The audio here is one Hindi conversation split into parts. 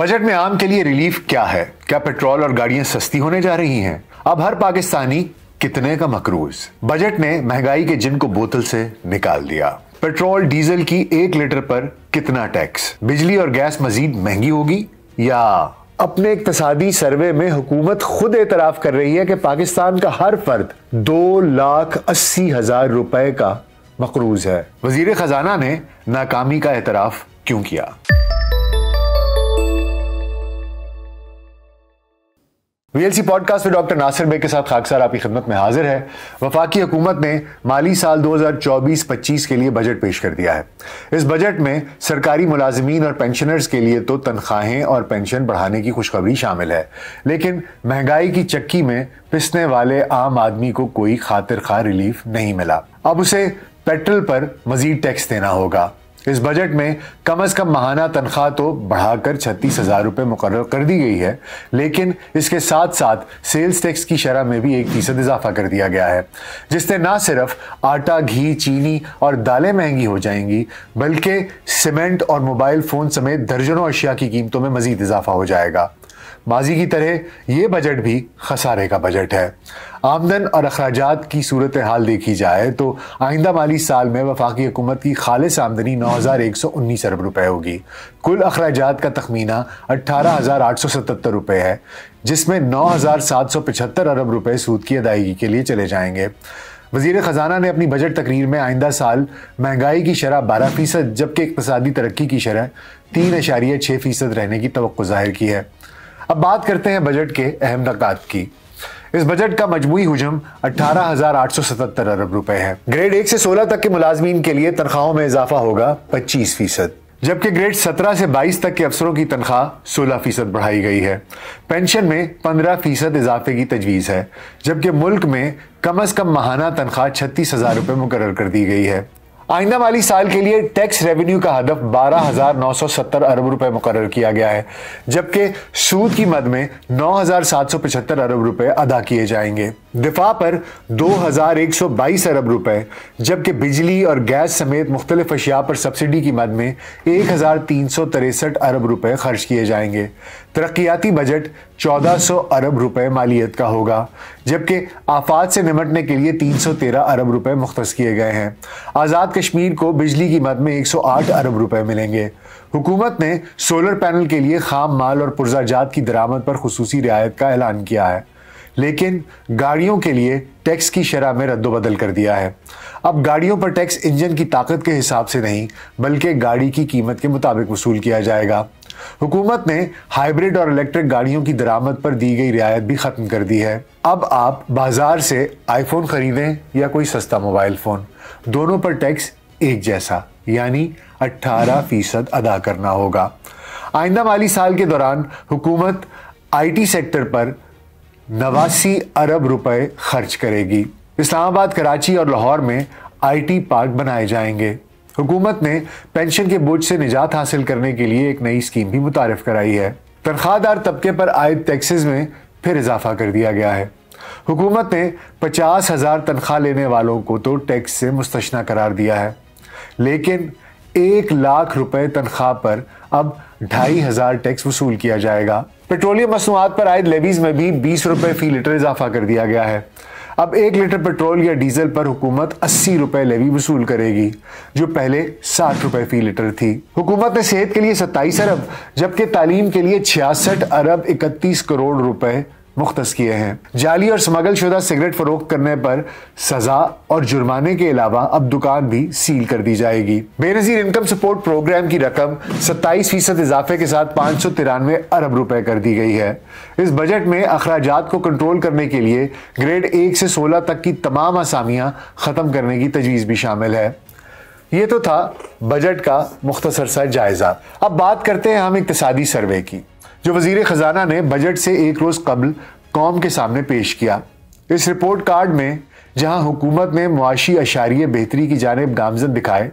बजट में आम के लिए रिलीफ क्या है? क्या पेट्रोल और गाड़ियां सस्ती होने जा रही हैं? अब हर पाकिस्तानी कितने का मकरूज? बजट ने महंगाई के जिन को बोतल से निकाल दिया। पेट्रोल डीजल की 1 लीटर पर कितना टैक्स? बिजली और गैस मजीद महंगी होगी? या अपने इक्तसादी सर्वे में हुकूमत खुद एतराफ कर रही है कि पाकिस्तान का हर फर्द 2,80,000 रुपए का मकरूज है। वजीर खजाना ने नाकामी का एतराफ क्यों किया? वीएलसी पॉडकास्ट में डॉक्टर नासिर बेग के साथ खाकसार आपकी खिदमत में हाजिर है। वफाकी हुकूमत ने माली साल 2024-25 के लिए बजट पेश कर दिया है। इस बजट में सरकारी मुलाजिमीन और पेंशनर्स के लिए तो तनख्वाहें और पेंशन बढ़ाने की खुशखबरी शामिल है, लेकिन महंगाई की चक्की में पिसने वाले आम आदमी को कोई खातिर खा रिलीफ नहीं मिला। अब उसे पेट्रोल पर मजीद टैक्स देना होगा। इस बजट में कम से कम माहाना तनख्वाह तो बढ़ाकर 36,000 रुपए मुकर्रर कर दी गई है, लेकिन इसके साथ साथ सेल्स टैक्स की शरह में भी 1% इजाफा कर दिया गया है, जिससे न सिर्फ आटा, घी, चीनी और दालें महंगी हो जाएंगी, बल्कि सीमेंट और मोबाइल फोन समेत दर्जनों अशिया की कीमतों में मजीद इजाफा हो जाएगा। माजी की तरह ये बजट भी खसारे का बजट है। आमदन और अखराजात की सूरत हाल देखी जाए तो आइंदा माली साल में वफाकी हुकूमत की खालिस आमदनी 9,119 अरब रुपए होगी। कुल अखराजात का तखमीना 18,877 रुपए है, जिसमें 9,775 अरब रुपए सूद की अदायगी के लिए चले जाएंगे। वजीर खजाना ने अपनी बजट तकरीर में आइंदा साल महंगाई की शरह 12%, जबकि इक्तसादी तरक्की की शरह 3.6% रहने की तवक्को जाहिर की है। अब बात करते हैं बजट के अहम नुकात की। इस बजट का मजमूई हुजम 18,877 अरब रुपए है। ग्रेड 1 से 16 तक के मुलाजमीन के लिए तनख्वाहों में इजाफा होगा 25%, जबकि ग्रेड 17 से 22 तक के अफसरों की तनख्वाह 16% बढ़ाई गई है। पेंशन में 15% इजाफे की तजवीज़ है, जबकि मुल्क में कम से कम माहाना तनख्वाह 36,000 रुपए मुकर्रर कर दी गई है। आइंदा माली साल के लिए टैक्स रेवेन्यू का हदफ 12,970 अरब रुपए मुकर्रर किया गया है, जबकि सूद की मद में 9,775 अरब रुपए अदा किए जाएंगे। दिफा पर 2,122 अरब रुपए, जबकि बिजली और गैस समेत मुख्तलिफ अशिया पर सब्सिडी की मद में 1,363 अरब रुपए खर्च किए जाएंगे। तरक्याती बजट 1,400 अरब रुपए मालियत का होगा, जबकि आफात से निमटने के लिए 313 अरब रुपए मुख्तस किए गए हैं। आज़ाद कश्मीर को बिजली की मद में 108 अरब रुपए मिलेंगे। हुकूमत ने सोलर पैनल के लिए खाम माल और पुर्जाजात की दरामद पर खुसूसी रियायत का ऐलान किया है, लेकिन गाड़ियों के लिए टैक्स की शरह में रद्दोबदल कर दिया है। अब गाड़ियों पर टैक्स इंजन की ताकत के हिसाब से नहीं, बल्कि गाड़ी की कीमत के मुताबिक वसूल किया जाएगा। हुकूमत ने हाइब्रिड और इलेक्ट्रिक गाड़ियों की दरामद पर दी गई रियायत भी खत्म कर दी है। अब आप बाजार से आईफोन खरीदें या कोई सस्ता मोबाइल फोन, दोनों पर टैक्स एक जैसा यानी 18% अदा करना होगा। आइंदा माली साल के दौरान हुकूमत IT सेक्टर पर 89 अरब रुपए खर्च करेगी। इस्लामाबाद, कराची और लाहौर में IT पार्क बनाए जाएंगे। हुकूमत ने पेंशन के बोझ से निजात हासिल करने के लिए एक नई स्कीम भी मुतारिफ कराई है। तनख्वाहदार तबके पर आयद टैक्सेस में फिर इजाफा कर दिया गया है। हुकूमत ने 50,000 तनख्वाह लेने वालों को तो टैक्स से मुस्तस्ना करार दिया है, लेकिन 1 लाख रुपए तनख्वाह पर अब 2,500 टैक्स वसूल किया जाएगा। पेट्रोलियम मसनूआत पर आयद लेवीज में भी 20 रुपए फी लीटर इजाफा कर दिया गया है। अब 1 लीटर पेट्रोल या डीजल पर हुकूमत 80 रुपए लेवी वसूल करेगी, जो पहले 60 रुपए फी लीटर थी। हुकूमत ने सेहत के लिए 27 अरब, जबकि तालीम के लिए 66 अरब 31 करोड़ रुपए मुख्तस किए हैं। जाली और स्मगल शुदा सिगरेट फरोख्त करने पर सजा और जुर्माने के अलावा अब दुकान भी सील कर दी जाएगी। बेनजीर इनकम सपोर्ट प्रोग्राम की रकम 27% इजाफे के साथ 593 अरब रुपए कर दी गई है। इस बजट में अखराजात को कंट्रोल करने के लिए ग्रेड 1 से 16 तक की तमाम असामियां खत्म करने की तजवीज़ भी शामिल है। ये तो था बजट का मुख्तसर सा जायजा। अब बात करते हैं हम इक्तिसादी सर्वे की, जो वजीर खजाना ने बजट से एक रोज कबल कौम के सामने पेश किया। इस रिपोर्ट कार्ड में जहां हुकूमत ने मुआशी अशारिये बेहतरी की जानिब गामजन दिखाए,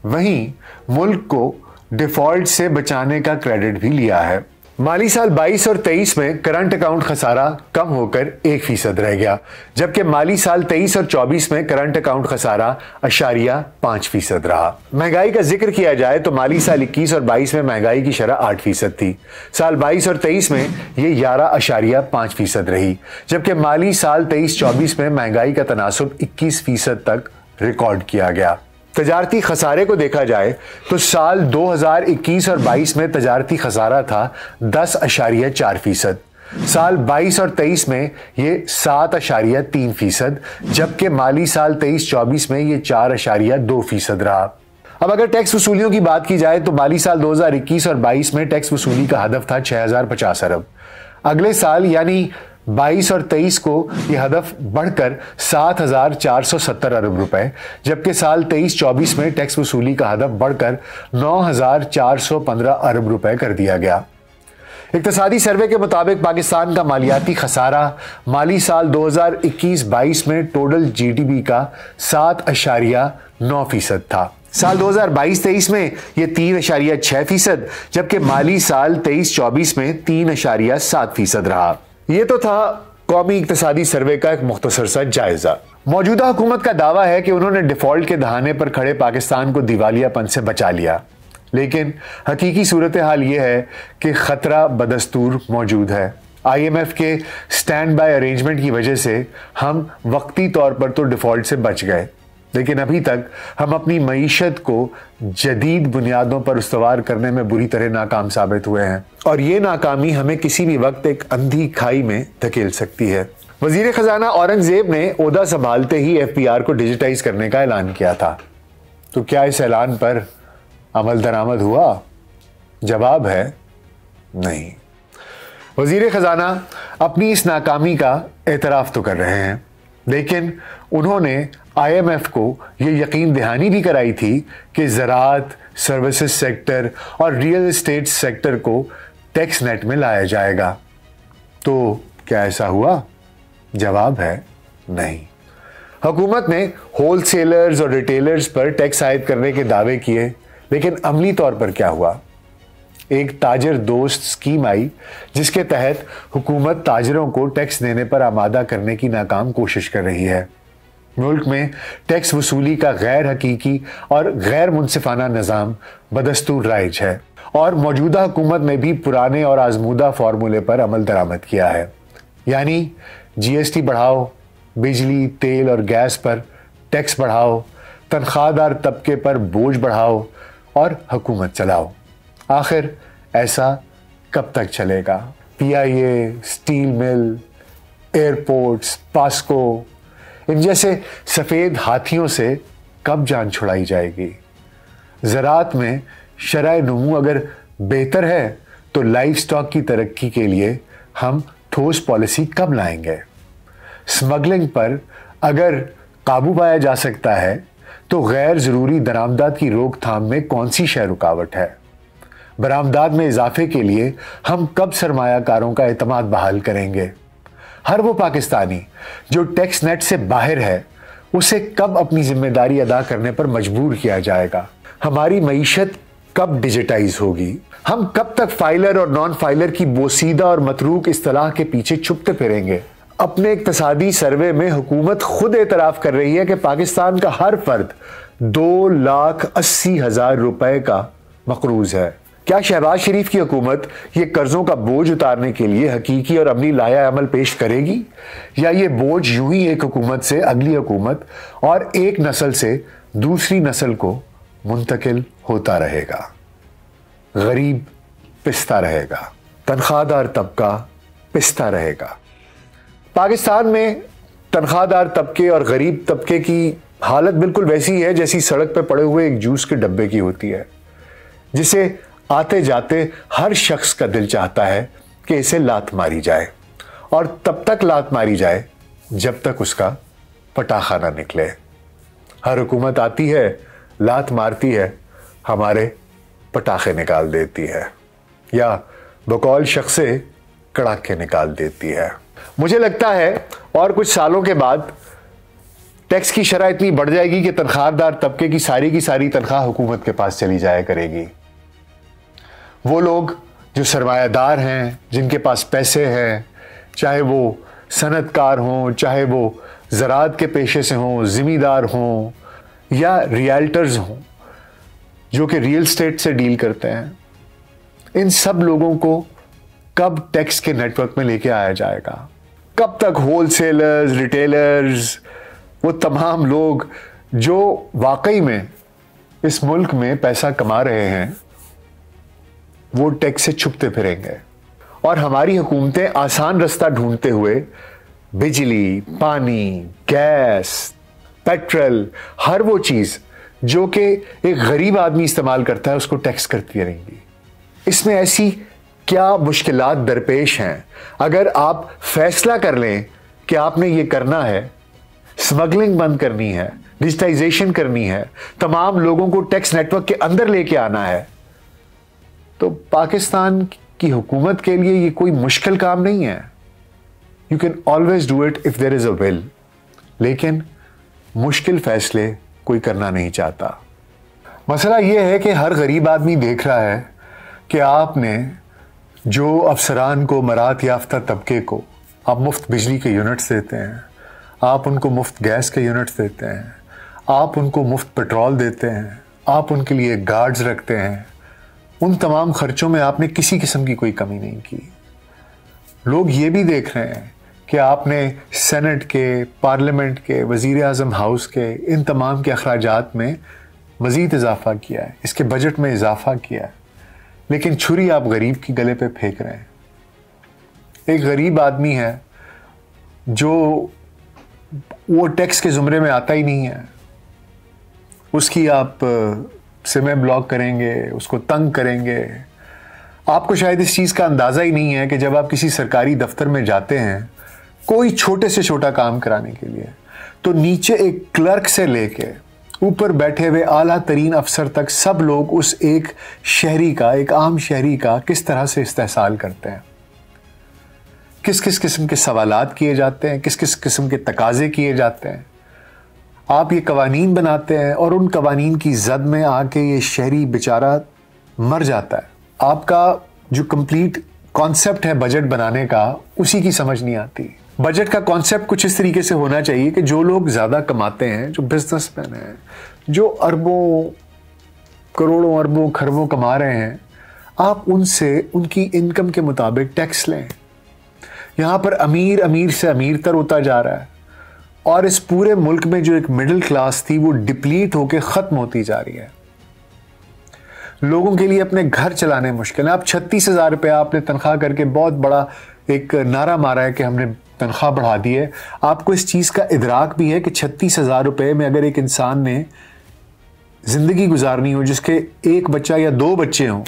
वहीं मुल्क को डिफॉल्ट से बचाने का क्रेडिट भी लिया है। माली साल 22 और 23 में करंट अकाउंट खसारा कम होकर 1% रह गया, जबकि माली साल 23 और 24 में करंट अकाउंट खसारा 0.5% रहा। महंगाई का जिक्र किया जाए तो माली साल 21 और 22 में महंगाई की शरह 8% थी। साल 22 और 23 में ये 11.5% रही, जबकि माली साल 23-24 में महंगाई का तनासुब 21% तक रिकॉर्ड किया गया। तजारती खसारे को देखा जाए तो साल 2021 और 22 में तजारती खसारा था 10.4%, साल 22 और 23 में ये 7.3%, जबकि माली साल 23-24 में ये 4.2% रहा। अब अगर टैक्स वसूलियों की बात की जाए तो माली साल 2021 और 22 में टैक्स वसूली का हदफ था 6050 अरब। अगले साल यानी 22 और 23 को यह हदफ बढ़कर 7470 अरब रुपए, जबकि साल 23-24 में टैक्स वसूली का हदफ बढ़कर 9415 अरब रुपए कर दिया गया। इक्तसादी सर्वे के मुताबिक पाकिस्तान का मालियाती खसारा माली साल 2021-22 में टोटल जीडीपी का 7.9% था। साल 2022-23 में यह 3.6%, जबकि माली साल 23-24 में 3.7% रहा। ये तो था कौमी इक्तसादी सर्वे का एक मुख्तसर सा जायजा। मौजूदा हुकूमत का दावा है कि उन्होंने डिफॉल्ट के दहाने पर खड़े पाकिस्तान को दिवालियापन से बचा लिया, लेकिन हकीकी सूरत हाल ये है कि खतरा बदस्तूर मौजूद है। IMF के स्टैंड बाय अरेंजमेंट की वजह से हम वक्ती तौर पर तो डिफॉल्ट से बच गए, लेकिन अभी तक हम अपनी मईशत को जदीद बुनियादों पर उस्तवार करने में बुरी तरह नाकाम साबित हुए हैं, और ये नाकामी हमें किसी भी वक्त एक अंधी खाई में धकेल सकती है। वजीर खजाना औरंगजेब ने ओहदा संभालते ही FPR को डिजिटाइज करने का ऐलान किया था, तो क्या इस ऐलान पर अमल दरामद हुआ? जवाब है नहीं। वजीर खजाना अपनी इस नाकामी का एतराफ़ तो कर रहे हैं, लेकिन उन्होंने IMF को यह यकीन दहानी भी कराई थी कि ज़राअत, सर्विसेज सेक्टर और रियल एस्टेट सेक्टर को टैक्स नेट में लाया जाएगा। तो क्या ऐसा हुआ? जवाब है नहीं। हुकूमत ने होलसेलर्स और रिटेलर्स पर टैक्स आयद करने के दावे किए, लेकिन अमली तौर पर क्या हुआ? एक ताजर दोस्त स्कीम आई जिसके तहत हुकूमत ताजरों को टैक्स देने पर आमादा करने की नाकाम कोशिश कर रही है। मुल्क में टैक्स वसूली का गैर हकीकी और गैर मुनसिफाना निज़ाम बदस्तूर राइज है, और मौजूदा हुकूमत ने भी पुराने और आजमूदा फार्मूले पर अमल दरामद किया है, यानी GST बढ़ाओ, बिजली, तेल और गैस पर टैक्स बढ़ाओ, तनख्वाहदार तबके पर बोझ बढ़ाओ और हुकूमत चलाओ। आखिर ऐसा कब तक चलेगा? PIA, steel mill, airports, PASSCO, इन जैसे सफ़ेद हाथियों से कब जान छुड़ाई जाएगी? ज़राअत में शरह नमू अगर बेहतर है तो लाइफ स्टॉक की तरक्की के लिए हम ठोस पॉलिसी कब लाएंगे? स्मगलिंग पर अगर काबू पाया जा सकता है तो गैर ज़रूरी दरामदात की रोकथाम में कौन सी शय रुकावट है? बरामदात में इजाफे के लिए हम कब सरमायाकारों का एतमाद बहाल करेंगे? हर वो पाकिस्तानी जो टैक्स नेट से बाहर है, उसे कब अपनी जिम्मेदारी अदा करने पर मजबूर किया जाएगा? हमारी मईशत कब डिजिटाइज होगी? हम कब तक फाइलर और नॉन फाइलर की बोसीदा और मतरूक इस्तिलाह के पीछे छुपते फिरेंगे? अपने इक्तसादी सर्वे में हुकूमत खुद एतराफ़ कर रही है कि पाकिस्तान का हर फर्द 2,80,000 रुपए का मकरूज है। क्या शहबाज शरीफ की हुकूमत ये कर्जों का बोझ उतारने के लिए हकीकी और अमली लाया अमल पेश करेगी, या ये बोझ यूं ही एक हुकूमत से अगली हुकूमत और एक नस्ल से दूसरी नस्ल को मुंतकिल होता रहेगा? गरीब पिसता रहेगा, तनख्वाहदार तबका पिसता रहेगा। पाकिस्तान में तनख्वाहदार तबके और गरीब तबके की हालत बिल्कुल वैसी है जैसी सड़क पर पड़े हुए एक जूस के डब्बे की होती है, जिसे आते जाते हर शख्स का दिल चाहता है कि इसे लात मारी जाए, और तब तक लात मारी जाए जब तक उसका पटाखा ना निकले। हर हुकूमत आती है, लात मारती है, हमारे पटाखे निकाल देती है, या बकौल शख्स से कड़ाके निकाल देती है। मुझे लगता है और कुछ सालों के बाद टैक्स की शरह इतनी बढ़ जाएगी कि तनख्वाहदार तबके की सारी तनख्वाह हुकूमत के पास चली जाया करेगी। वो लोग जो सरमायादार हैं, जिनके पास पैसे हैं, चाहे वो सनतकार हों, चाहे वो ज़राअत के पेशे से हों, ज़िमींदार हों या रियल्टर्स हों जो कि रियल स्टेट से डील करते हैं, इन सब लोगों को कब टैक्स के नेटवर्क में लेके आया जाएगा? कब तक होलसेलर्स, रिटेलर्स, वो तमाम लोग जो वाकई में इस मुल्क में पैसा कमा रहे हैं, वो टैक्स से छुपते फिरेंगे? और हमारी हुकूमतें आसान रास्ता ढूंढते हुए बिजली, पानी, गैस, पेट्रोल, हर वो चीज जो कि एक गरीब आदमी इस्तेमाल करता है उसको टैक्स करती रहेंगी। इसमें ऐसी क्या मुश्किलात दरपेश हैं? अगर आप फैसला कर लें कि आपने ये करना है, स्मगलिंग बंद करनी है, डिजिटाइजेशन करनी है, तमाम लोगों को टैक्स नेटवर्क के अंदर लेके आना है, तो पाकिस्तान की हुकूमत के लिए ये कोई मुश्किल काम नहीं है। You can always do it if there is a will. लेकिन मुश्किल फैसले कोई करना नहीं चाहता। मसला यह है कि हर गरीब आदमी देख रहा है कि आपने जो अफसरान को, मरात याफ्ता तबके को आप मुफ्त बिजली के यूनिट्स देते हैं, आप उनको मुफ्त गैस के यूनिट्स देते हैं, आप उनको मुफ्त पेट्रोल देते हैं, आप उनके लिए गार्ड्स रखते हैं, उन तमाम खर्चों में आपने किसी किस्म की कोई कमी नहीं की। लोग ये भी देख रहे हैं कि आपने सेनेट के, पार्लियामेंट के, वज़ीर आज़म हाउस के, इन तमाम के अखराजात में मज़ीद इजाफा किया है, इसके बजट में इजाफा किया है, लेकिन छुरी आप गरीब की गले पे फेंक रहे हैं। एक गरीब आदमी है जो वो टैक्स के ज़ुमरे में आता ही नहीं है, उसकी आप सिमें ब्लॉक करेंगे, उसको तंग करेंगे। आपको शायद इस चीज़ का अंदाज़ा ही नहीं है कि जब आप किसी सरकारी दफ्तर में जाते हैं कोई छोटे से छोटा काम कराने के लिए, तो नीचे एक क्लर्क से लेके ऊपर बैठे हुए आला तरीन अफसर तक सब लोग उस एक शहरी का, एक आम शहरी का किस तरह से इस्तेहसाल करते हैं, किस किस किस्म के सवालात किए जाते हैं, किस किस किस्म के तकाजे किए जाते हैं। आप ये कवानीन बनाते हैं और उन कवानीन की जद में आके ये शहरी बेचारा मर जाता है। आपका जो कंप्लीट कॉन्सेप्ट है बजट बनाने का, उसी की समझ नहीं आती। बजट का कॉन्सेप्ट कुछ इस तरीके से होना चाहिए कि जो लोग ज़्यादा कमाते हैं, जो बिजनेसमैन हैं, जो अरबों, करोड़ों, अरबों, खरबों कमा रहे हैं, आप उनसे उनकी इनकम के मुताबिक टैक्स लें। यहाँ पर अमीर अमीर से अमीर तर होता जा रहा है और इस पूरे मुल्क में जो एक मिडिल क्लास थी वो डिप्लीट होकर ख़त्म होती जा रही है। लोगों के लिए अपने घर चलाने मुश्किल है। आप 36,000 रुपये आपने तनख्वाह करके बहुत बड़ा एक नारा मारा है कि हमने तनख्वाह बढ़ा दी है। आपको इस चीज़ का इदराक भी है कि 36,000 रुपये में अगर एक इंसान ने ज़िंदगी गुजारनी हो, जिसके एक बच्चा या दो बच्चे हों,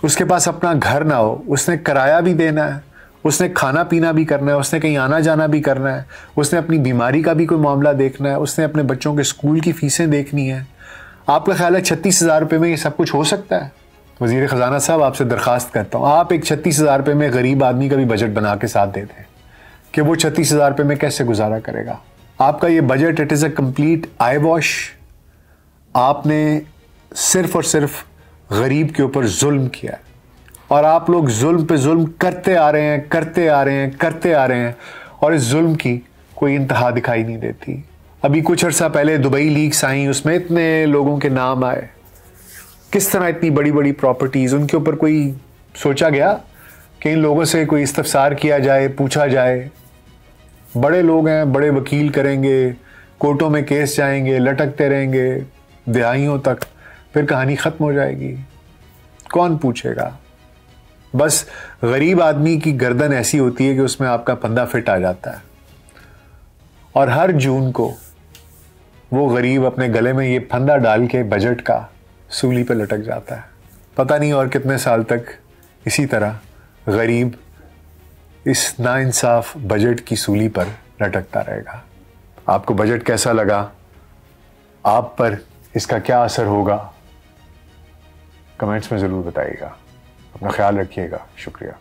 उसके पास अपना घर ना हो, उसने किराया भी देना है, उसने खाना पीना भी करना है, उसने कहीं आना जाना भी करना है, उसने अपनी बीमारी का भी कोई मामला देखना है, उसने अपने बच्चों के स्कूल की फ़ीसें देखनी है। आपका ख्याल है 36,000 रुपये में ये सब कुछ हो सकता है? वज़ीर ख़जाना साहब, आपसे दरख्वास्त करता हूँ, आप एक 36,000 रुपये में गरीब आदमी का भी बजट बना के साथ दे दें कि वो 36,000 रुपये में कैसे गुजारा करेगा। आपका ये budget, it is a complete I wash. आपने सिर्फ और सिर्फ गरीब के ऊपर जुल्म किया है और आप लोग जुल्म पे जुल्म करते आ रहे हैं, करते आ रहे हैं, करते आ रहे हैं और इस जुल्म की कोई इंतहा दिखाई नहीं देती। अभी कुछ अर्सा पहले दुबई लीक्स आई, उसमें इतने लोगों के नाम आए, किस तरह इतनी बड़ी बड़ी प्रॉपर्टीज़, उनके ऊपर कोई सोचा गया कि इन लोगों से कोई इस्तफसार किया जाए, पूछा जाए? बड़े लोग हैं, बड़े वकील करेंगे, कोर्टों में केस जाएंगे, लटकते रहेंगे दिहाइयों तक, फिर कहानी ख़त्म हो जाएगी। कौन पूछेगा? बस गरीब आदमी की गर्दन ऐसी होती है कि उसमें आपका फंदा फिट आ जाता है और हर जून को वो गरीब अपने गले में ये फंदा डाल के बजट का सूली पे लटक जाता है। पता नहीं और कितने साल तक इसी तरह गरीब इस नाइंसाफ बजट की सूली पर लटकता रहेगा। आपको बजट कैसा लगा? आप पर इसका क्या असर होगा? कमेंट्स में ज़रूर बताइएगा। अपना ख्याल रखिएगा। शुक्रिया।